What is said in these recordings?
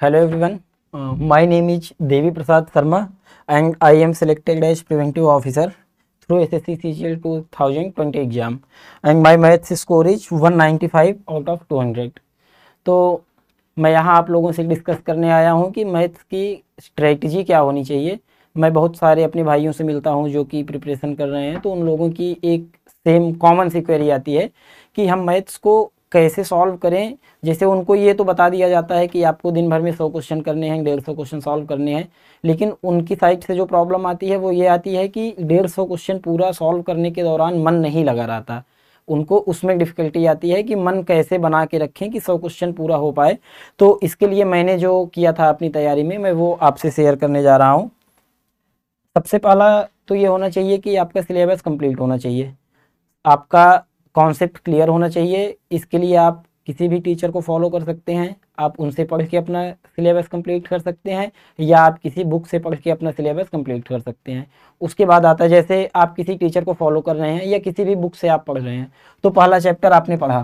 Hello everyone, my name is Devi Prasad Sharma and I am selected as preventive officer through SSC CGL 2020 exam and my maths score is 195 out of 200। तो मैं यहाँ आप लोगों से discuss करने आया हूँ कि मैथ्स की स्ट्रेटजी क्या होनी चाहिए। मैं बहुत सारे अपने भाइयों से मिलता हूँ जो कि प्रिपरेशन कर रहे हैं, तो उन लोगों की एक सेम कॉमन सी क्वेरी आती है कि हम मैथ्स को कैसे सॉल्व करें। जैसे उनको ये तो बता दिया जाता है कि आपको दिन भर में 100 क्वेश्चन करने हैं, 150 क्वेश्चन सॉल्व करने हैं, लेकिन उनकी साइड से जो प्रॉब्लम आती है वो ये आती है कि 150 क्वेश्चन पूरा सॉल्व करने के दौरान मन नहीं लगा रहता। उनको उसमें डिफ़िकल्टी आती है कि मन कैसे बना के रखें कि 100 क्वेश्चन पूरा हो पाए। तो इसके लिए मैंने जो किया था अपनी तैयारी में, मैं वो आपसे शेयर करने जा रहा हूँ। सबसे पहला तो ये होना चाहिए कि आपका सिलेबस कंप्लीट होना चाहिए, आपका कॉन्सेप्ट क्लियर होना चाहिए। इसके लिए आप किसी भी टीचर को फॉलो कर सकते हैं, आप उनसे पढ़ के अपना सिलेबस कंप्लीट कर सकते हैं या आप किसी बुक से पढ़ के अपना सिलेबस कंप्लीट कर सकते हैं। उसके बाद आता है, जैसे आप किसी टीचर को फॉलो कर रहे हैं या किसी भी बुक से आप पढ़ रहे हैं, तो पहला चैप्टर आपने पढ़ा,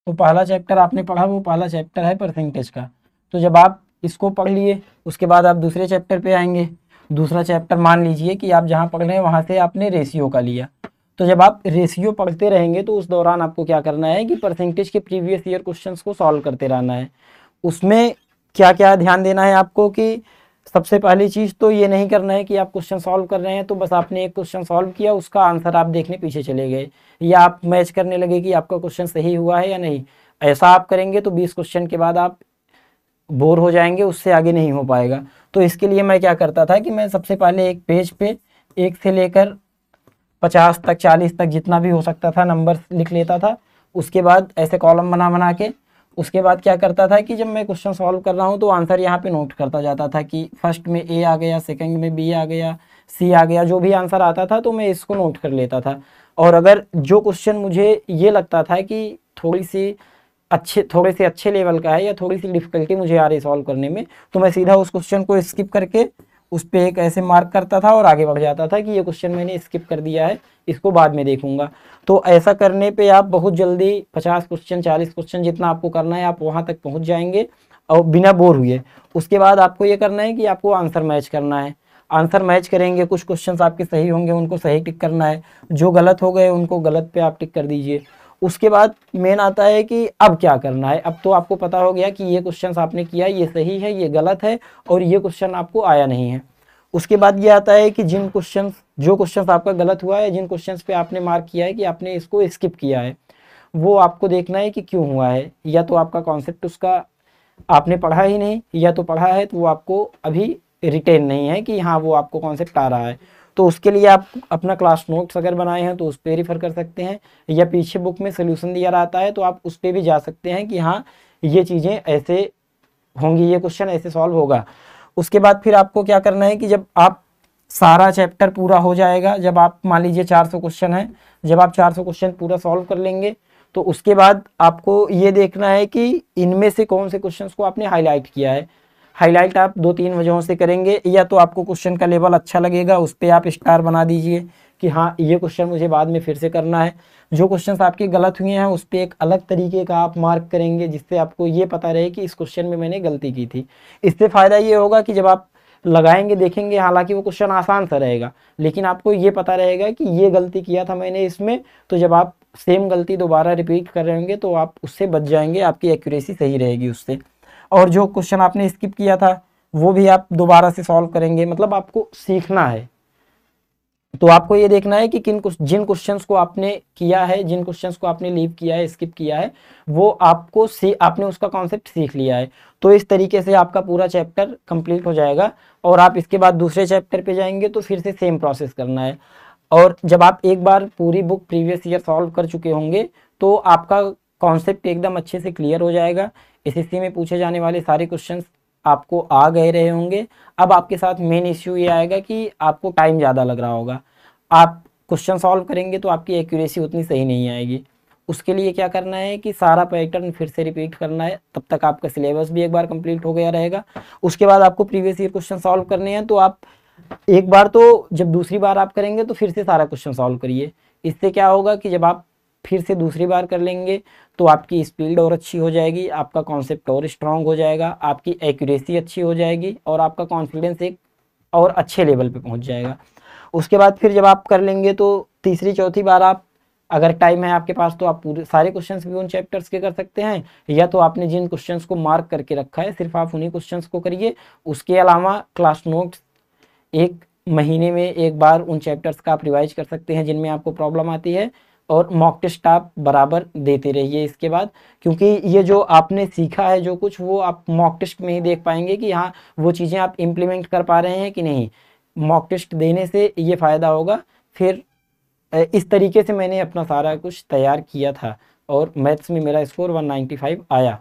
तो पहला चैप्टर आपने पढ़ा, वो पहला चैप्टर है परसेंटेज का। तो जब आप इसको पढ़ लिए, उसके बाद आप दूसरे चैप्टर पे आएंगे। दूसरा चैप्टर मान लीजिए कि आप जहाँ पढ़ रहे हैं वहाँ से आपने रेशियो का लिया। तो जब आप रेशियो पढ़ते रहेंगे तो उस दौरान आपको क्या करना है कि परसेंटेज के प्रीवियस ईयर क्वेश्चंस को सॉल्व करते रहना है। उसमें क्या क्या ध्यान देना है आपको कि सबसे पहली चीज़ तो ये नहीं करना है कि आप क्वेश्चन सॉल्व कर रहे हैं तो बस आपने एक क्वेश्चन सॉल्व किया, उसका आंसर आप देखने पीछे चले गए या आप मैच करने लगे कि आपका क्वेश्चन सही हुआ है या नहीं। ऐसा आप करेंगे तो 20 क्वेश्चन के बाद आप बोर हो जाएंगे, उससे आगे नहीं हो पाएगा। तो इसके लिए मैं क्या करता था कि मैं सबसे पहले एक पेज पे 1 से लेकर 50 तक, 40 तक, जितना भी हो सकता था नंबर लिख लेता था। उसके बाद ऐसे कॉलम बना बना के, उसके बाद क्या करता था कि जब मैं क्वेश्चन सॉल्व कर रहा हूँ तो आंसर यहाँ पे नोट करता जाता था कि फर्स्ट में ए आ गया, सेकंड में बी आ गया, सी आ गया, जो भी आंसर आता था तो मैं इसको नोट कर लेता था। और अगर जो क्वेश्चन मुझे ये लगता था कि थोड़े से अच्छे लेवल का है या थोड़ी सी डिफिकल्टी मुझे आ रही सॉल्व करने में, तो मैं सीधा उस क्वेश्चन को स्किप करके उस पे एक ऐसे मार्क करता था और आगे बढ़ जाता था कि ये क्वेश्चन मैंने स्किप कर दिया है, इसको बाद में देखूंगा। तो ऐसा करने पे आप बहुत जल्दी 50 क्वेश्चन, 40 क्वेश्चन, जितना आपको करना है आप वहाँ तक पहुँच जाएंगे और बिना बोर हुए। उसके बाद आपको ये करना है कि आपको आंसर मैच करना है। आंसर मैच करेंगे, कुछ क्वेश्चंस आपके सही होंगे उनको सही टिक करना है, जो गलत हो गए उनको गलत पे आप टिक कर दीजिए। उसके बाद मेन आता है कि अब क्या करना है। अब तो आपको पता हो गया कि ये क्वेश्चन आपने किया, ये सही है, ये गलत है और ये क्वेश्चन आपको आया नहीं है। उसके बाद ये आता है कि जो क्वेश्चन आपका गलत हुआ है, जिन क्वेश्चन पे आपने मार्क किया है कि आपने इसको स्किप किया है, वो आपको देखना है कि क्यों हुआ है। या तो आपका कॉन्सेप्ट उसका आपने पढ़ा ही नहीं, या तो पढ़ा है तो वो आपको अभी रिटेन नहीं है कि हाँ वो आपको कॉन्सेप्ट आ रहा है। तो उसके लिए आप अपना क्लास नोट्स अगर बनाए हैं तो उस पर रिफ़र कर सकते हैं, या पीछे बुक में सोल्यूशन दिया रहता है तो आप उस पर भी जा सकते हैं कि हाँ ये चीज़ें ऐसे होंगी, ये क्वेश्चन ऐसे सॉल्व होगा। उसके बाद फिर आपको क्या करना है कि जब आप सारा चैप्टर पूरा हो जाएगा, जब आप मान लीजिए 400 क्वेश्चन है, जब आप 400 क्वेश्चन पूरा सॉल्व कर लेंगे तो उसके बाद आपको ये देखना है कि इनमें से कौन से क्वेश्चंस को आपने हाईलाइट किया है। हाईलाइट आप 2-3 वजहों से करेंगे, या तो आपको क्वेश्चन का लेवल अच्छा लगेगा, उस पर आप स्टार बना दीजिए कि हाँ ये क्वेश्चन मुझे बाद में फिर से करना है। जो क्वेश्चंस आपके गलत हुए हैं उस पर एक अलग तरीके का आप मार्क करेंगे, जिससे आपको ये पता रहे कि इस क्वेश्चन में मैंने गलती की थी। इससे फ़ायदा ये होगा कि जब आप लगाएंगे देखेंगे, हालांकि वो क्वेश्चन आसान सा रहेगा लेकिन आपको ये पता रहेगा कि ये गलती किया था मैंने इसमें, तो जब आप सेम गलती दोबारा रिपीट कर रहे होंगे तो आप उससे बच जाएंगे, आपकी एक्यूरेसी सही रहेगी उससे। और जो क्वेश्चन आपने स्किप किया था वो भी आप दोबारा से सॉल्व करेंगे, मतलब आपको सीखना है। तो आपको ये देखना है कि जिन क्वेश्चंस को आपने किया है, जिन क्वेश्चंस को आपने लीव किया है, स्किप किया है, वो आपने उसका कॉन्सेप्ट सीख लिया है। तो इस तरीके से आपका पूरा चैप्टर कंप्लीट हो जाएगा और आप इसके बाद दूसरे चैप्टर पे जाएंगे तो फिर से सेम प्रोसेस करना है। और जब आप एक बार पूरी बुक प्रीवियस ईयर सॉल्व कर चुके होंगे तो आपका कॉन्सेप्ट एकदम अच्छे से क्लियर हो जाएगा। एसएससी में पूछे जाने वाले सारे क्वेश्चंस आपको आ गए रहे होंगे। अब आपके साथ मेन इश्यू ये आएगा कि आपको टाइम ज़्यादा लग रहा होगा। आप क्वेश्चन सॉल्व करेंगे तो आपकी एक्यूरेसी उतनी सही नहीं आएगी। उसके लिए क्या करना है कि सारा पैटर्न फिर से रिपीट करना है, तब तक आपका सिलेबस भी एक बार कंप्लीट हो गया रहेगा। उसके बाद आपको प्रीवियस ईयर क्वेश्चन सॉल्व करने हैं तो आप एक बार तो जब दूसरी बार आप करेंगे तो फिर से सारा क्वेश्चन सॉल्व करिए। इससे क्या होगा कि जब आप फिर से दूसरी बार कर लेंगे तो आपकी स्पीड और अच्छी हो जाएगी, आपका कॉन्सेप्ट और स्ट्रांग हो जाएगा, आपकी एक्यूरेसी अच्छी हो जाएगी और आपका कॉन्फिडेंस एक और अच्छे लेवल पे पहुंच जाएगा। उसके बाद फिर जब आप कर लेंगे तो तीसरी चौथी बार आप, अगर टाइम है आपके पास, तो आप पूरे सारे क्वेश्चंस भी उन चैप्टर्स के कर सकते हैं, या तो आपने जिन क्वेश्चंस को मार्क करके रखा है सिर्फ आप उन्हीं क्वेश्चंस को करिए। उसके अलावा क्लास नोट्स एक महीने में एक बार उन चैप्टर्स का आप रिवाइज कर सकते हैं जिनमें आपको प्रॉब्लम आती है, और मॉक टेस्ट आप बराबर देते रहिए इसके बाद, क्योंकि ये जो आपने सीखा है जो कुछ, वो आप मॉक टेस्ट में ही देख पाएंगे कि हाँ वो चीज़ें आप इम्प्लीमेंट कर पा रहे हैं कि नहीं। मॉक टेस्ट देने से ये फ़ायदा होगा। फिर इस तरीके से मैंने अपना सारा कुछ तैयार किया था और मैथ्स में मेरा स्कोर 195 आया।